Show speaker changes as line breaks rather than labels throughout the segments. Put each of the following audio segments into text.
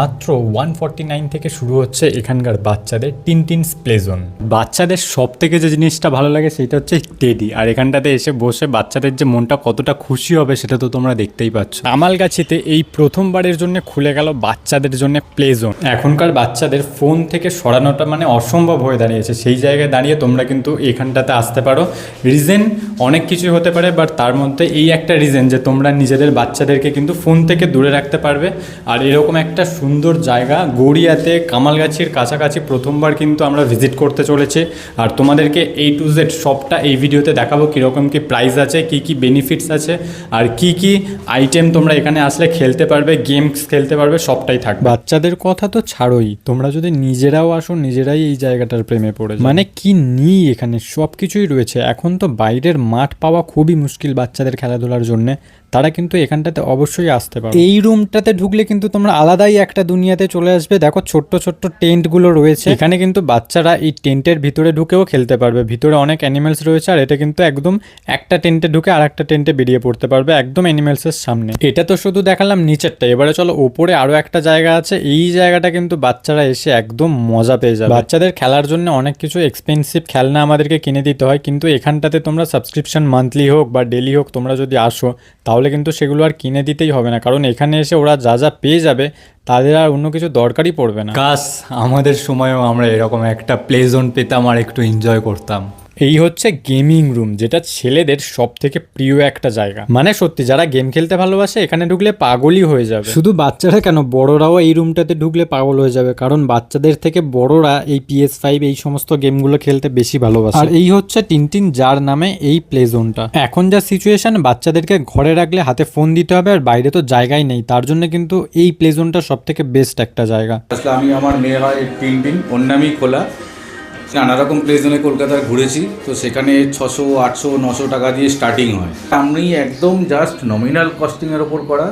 মাত্র 149 থেকে শুরু হচ্ছে এখানকার বাচ্চাদের টিনটিনস প্লে জোন। বাচ্চাদের সব থেকে যে জিনিসটা ভালো লাগে সেটা হচ্ছে টেডি, আর এখানটাতে এসে বসে বাচ্চাদের যে মনটা কতটা খুশি হবে সেটা তো তোমরা দেখতেই পাচ্ছ। কামালগাছিতে এই প্রথমবারের জন্য খুলে গেল বাচ্চাদের জন্য প্লে জোন। এখনকার বাচ্চাদের ফোন থেকে সরানোটা মানে অসম্ভব হয়ে দাঁড়িয়েছে। সেই জায়গায় দাঁড়িয়ে তোমরা কিন্তু এখানটাতে আসতে পারো। রিজন অনেক কিছুই হতে পারে, বাট তার মধ্যে এই একটা রিজন যে তোমরা নিজেদের বাচ্চাদেরকে কিন্তু ফোন থেকে দূরে রাখতে পারবে। আর এরকম একটা সুন্দর জায়গা গড়িয়াতে কামালগাছির কাছাকাছি প্রথমবার কিন্তু আমরা ভিজিট করতে চলেছি, আর তোমাদেরকে A to Z সবটা এই ভিডিওতে দেখাবো। কীরকম কী প্রাইস আছে, কি কি বেনিফিটস আছে, আর কি কি আইটেম তোমরা এখানে আসলে খেলতে পারবে, গেমস খেলতে পারবে, সবটাই থাকবে। বাচ্চাদের কথা তো ছাড়োই, তোমরা যদি নিজেরাও আসো নিজেরাই এই জায়গাটার প্রেমে পড়ে মানে কি নিই, এখানে সব কিছুই রয়েছে। এখন তো বাইরের মাঠ পাওয়া খুবই মুশকিল বাচ্চাদের খেলাধুলার জন্য, তারা কিন্তু এখানটাতে অবশ্যই আসতে পারে। এই রুমটাতে ঢুকলে কিন্তু তোমরা আলাদাই একটা দুনিয়াতে চলে আসবে। দেখো ছোট্ট ছোট্ট টেন্টগুলো রয়েছে, এখানে কিন্তু বাচ্চারা এই টেন্টের ভিতরে ঢুকেও খেলতে পারবে। ভিতরে অনেক অ্যানিমেলস রয়েছে, আর এটা কিন্তু একদম একটা টেন্টে ঢুকে আর একটা টেন্টে বেরিয়ে পড়তে পারবে একদম অ্যানিমেলসের সামনে। এটা তো শুধু দেখালাম নিচেরটা, এবারে চলো ওপরে আরো একটা জায়গা আছে। এই জায়গাটা কিন্তু বাচ্চারা এসে একদম মজা পেয়ে যাবে। বাচ্চাদের খেলার জন্য অনেক কিছু এক্সপেন্সিভ খেলনা আমাদেরকে কিনে দিতে হয়, কিন্তু এখানটাতে তোমরা সাবস্ক্রিপশন মান্থলি হোক বা ডেলি হোক তোমরা যদি আসো তাহলে কিন্তু সেগুলো আর কিনে দিতেই হবে না, কারণ এখানে এসে ওরা যা যা পেয়ে যাবে তাদের আর অন্য কিছু দরকারই পড়বে না। কাশ আমাদের সময়ও আমরা এরকম একটা প্লে জোন পেতাম আর একটু এনজয় করতাম। এই হচ্ছে গেমিং রুম, যেটা ছেলেদের সব থেকে প্রিয় একটা জায়গা। মানে সত্যি যারা গেম খেলতে ভালোবাসে এখানে ঢুকলে পাগলই হয়ে যাবে। শুধু বাচ্চারা কেন, বড়রাও এই রুমটাতে ঢুকলে পাগল হয়ে যাবে, কারণ বাচ্চাদের থেকে বড়রা এই PS5 এই সমস্ত গেমগুলো খেলতে বেশি ভালোবাসে। আর এই হচ্ছে টিনটিন যার নামে এই প্লে জোনটা। এখন যা সিচুয়েশন, বাচ্চাদেরকে ঘরে রাখলে হাতে ফোন দিতে হবে, আর বাইরে তো জায়গাই নেই, তার জন্য কিন্তু এই প্লে জোনটা সব থেকে বেস্ট একটা জায়গা।
আসলে আমি আমার মেয়ে হয় টিনটিন, ওর নামই খোলা। নানা রকম প্লে জোনে কলকাতায় ঘুরেছি, তো সেখানে 600, 800, 900 টাকা দিয়ে স্টার্টিং হয়। আমি একদম জাস্ট নমিনাল কস্টিংয়ের ওপর করা।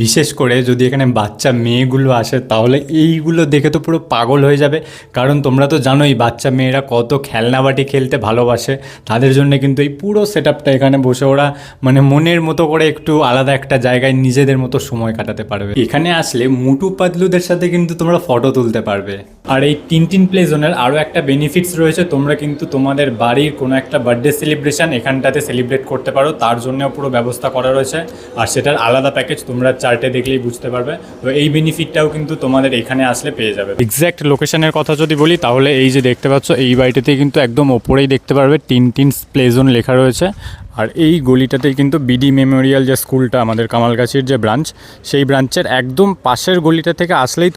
বিশেষ করে যদি এখানে বাচ্চা মেয়েগুলো আসে তাহলে এইগুলো দেখে তো পুরো পাগল হয়ে যাবে, কারণ তোমরা তো জানোই বাচ্চা মেয়েরা কত খেলনাবাটি খেলতে ভালোবাসে। তাদের জন্য কিন্তু এই পুরো সেটআপটা এখানে বসে ওরা মানে মনের মতো করে একটু আলাদা একটা জায়গায় নিজেদের মতো সময় কাটাতে পারবে। এখানে আসলে মুটু পাতলুদের সাথে কিন্তু তোমরা ফটো তুলতে পারবে। আর এই টিনটিন প্লে জোনের আরও একটা বেনিফিটস রয়েছে, তোমরা কিন্তু তোমাদের বাড়ির কোনো একটা বার্থডে সেলিব্রেশন এখানটাতে সেলিব্রেট করতে পারো, তার জন্যও পুরো ব্যবস্থা করা রয়েছে। আর সেটার আলাদা প্যাকেজ তোমরা চার্টে দেখলেই বুঝতে পারবে। তো এই বেনিফিটটাও কিন্তু তোমাদের এখানে আসলে পেয়ে যাবে। এক্স্যাক্ট লোকেশনের কথা যদি বলি তাহলে এই যে দেখতে পাচ্ছ এই বাড়িটাতে কিন্তু একদম ওপরেই দেখতে পারবে টিনটিনস প্লে জোন লেখা রয়েছে। আর এই গলিটাতেই কিন্তু বিডি মেমোরিয়াল যে স্কুলটা আমাদের কামালগাছির যে ব্রাঞ্চ, সেই ব্রাঞ্চের একদম পাশের গলিটা থেকে আসলেই